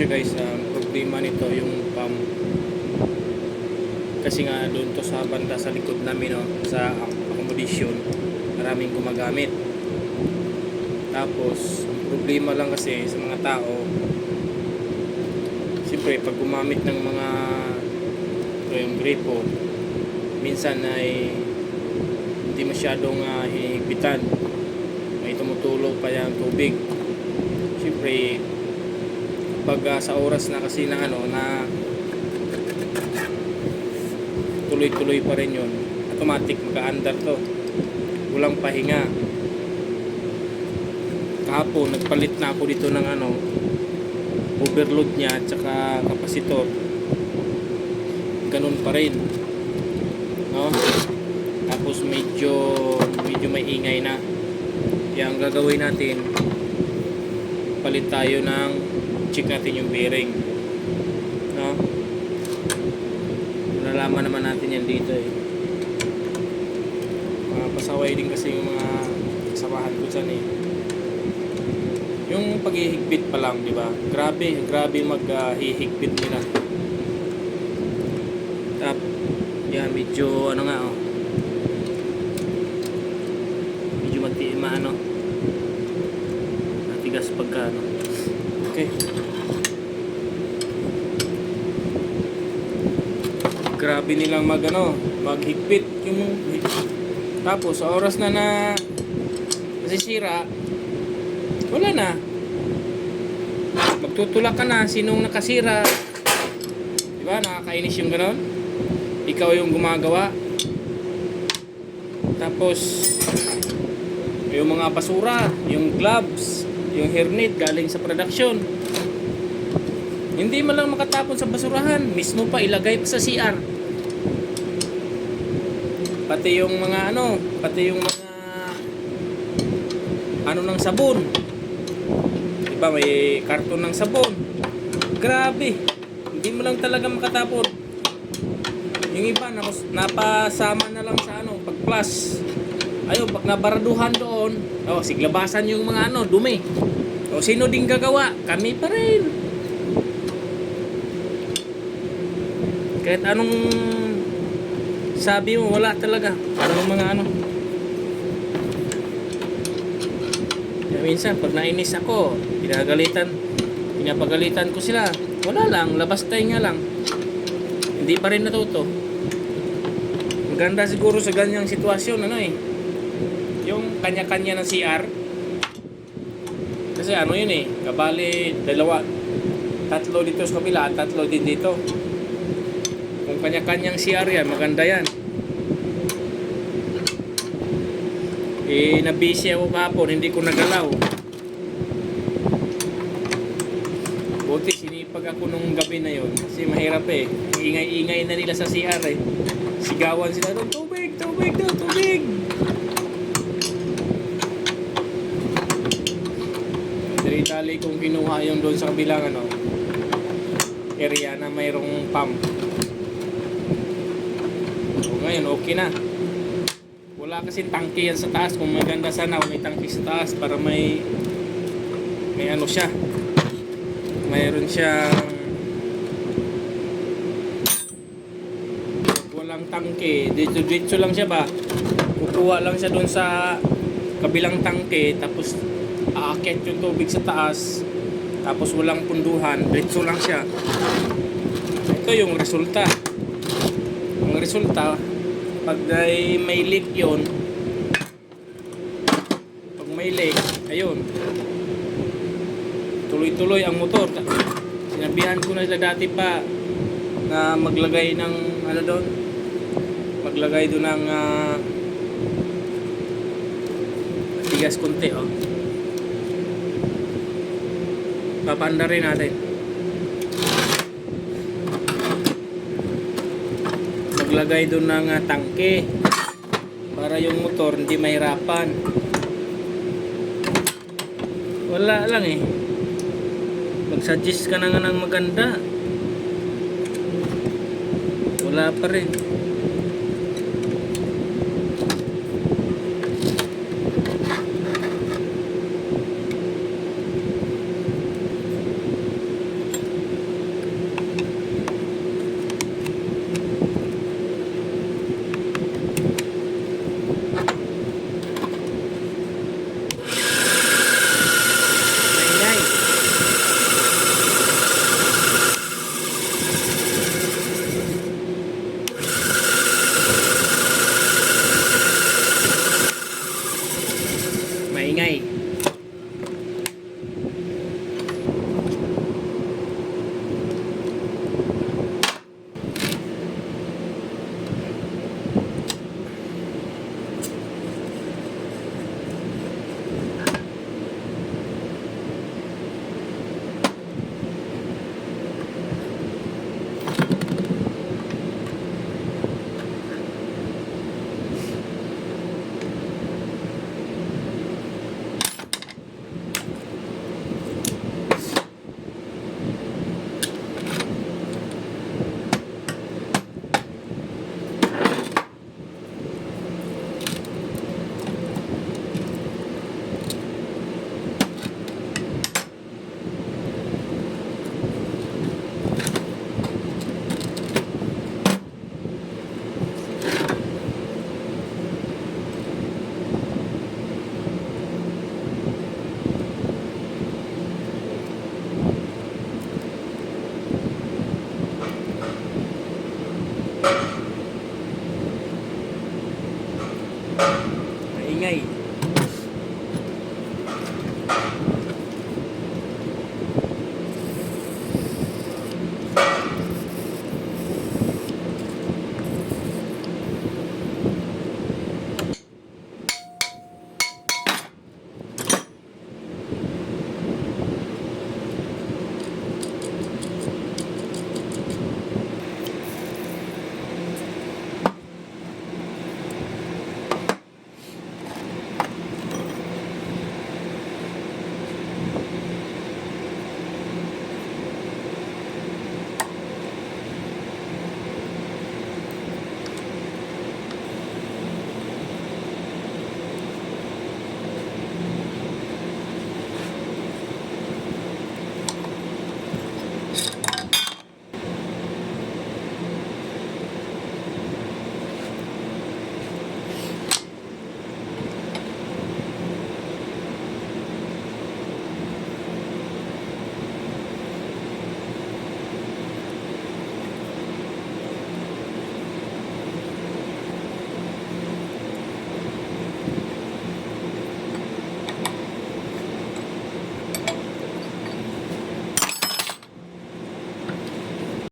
guys, ang problema nito yung pump. Kasi nga doon to sa banda sa likod namin, no, sa accommodation, maraming gumagamit. Tapos ang problema lang kasi sa mga tao, siyempre pag gumamit ng mga yung gripo, minsan ay hindi masyadong hihigpitan, may tumutulog pa yung tubig. Siyempre pag sa oras na kasi na na tuloy-tuloy pa rin yun, automatic mag-aandar to, walang pahinga. Kahapon nagpalit na ako dito ng overload niya at saka kapasitor, ganun pa rin, no? Tapos medyo may ingay na. Kaya ang gagawin natin, palit tayo ng check natin yung bearing, no? Nalaman naman natin yan dito pasaway din kasi yung mga kasamahan ko dyan yung paghihigpit pa lang, di ba? Grabe maghihigpit nila. Yan, medyo medyo matigas pagka okay. Grabe nilang maghigpit yung, tapos sa oras na nasisira, wala na, magtutulak ka na. Sinong nakasira, diba? Nakakainis yung ganon, ikaw yung gumagawa. Tapos yung mga basura, yung gloves, yung hairnet galing sa production, hindi man lang makatapon sa basurahan, mismo pa ilagay pa sa CR. Pati yung mga ng sabon, diba, may karton ng sabon. Grabe, hindi mo lang talaga makatapon. Yung iba napasama na lang sa pag plus. Ayun, pag nabaraduhan doon, siglabasan yung mga dumi. Sino din gagawa? Kami pa rin. Kahit anong sabi mo, wala talaga. Anong mga minsan pag nainis ako, pinapagalitan ko sila. Wala lang, labas tayo nga lang. Hindi pa rin natuto. Maganda siguro sa ganyang sitwasyon yung kanya-kanya ng CR. Kasi yun kabali tatlo dito sa kabila, tatlo din dito. Kung kanya-kanyang CR yan, maganda yan. Nabisi ako kahapon, hindi ko nagalaw. Buti sinipag ako nung gabi na yon, kasi mahirap ingay-ingay na nila sa CR sigawan sila doon, tubig daw, tubig. Dali kong kinuha yung doon sa kabilang area na mayroong pump. Ngayon okay na. Wala kasing tangke yan sa taas. Kung maganda sana may tangke sa taas para may siya, mayroon siyang walang tangke, dito lang siya ba, kukuha lang siya doon sa kabilang tangke, tapos aakyat yung tubig sa taas, tapos walang punduhan, diretso lang siya. Ito yung resulta. Pag may leak yun, pag may leak, ayun, tuloy-tuloy ang motor. Sinabihan ko na sila dati pa na maglagay ng maglagay doon ng tigas konti. Papanda rin natin. Maglagay doon ng tangke para yung motor hindi mahirapan. Wala lang mag-suggest ka na nga ng maganda, wala pa rin.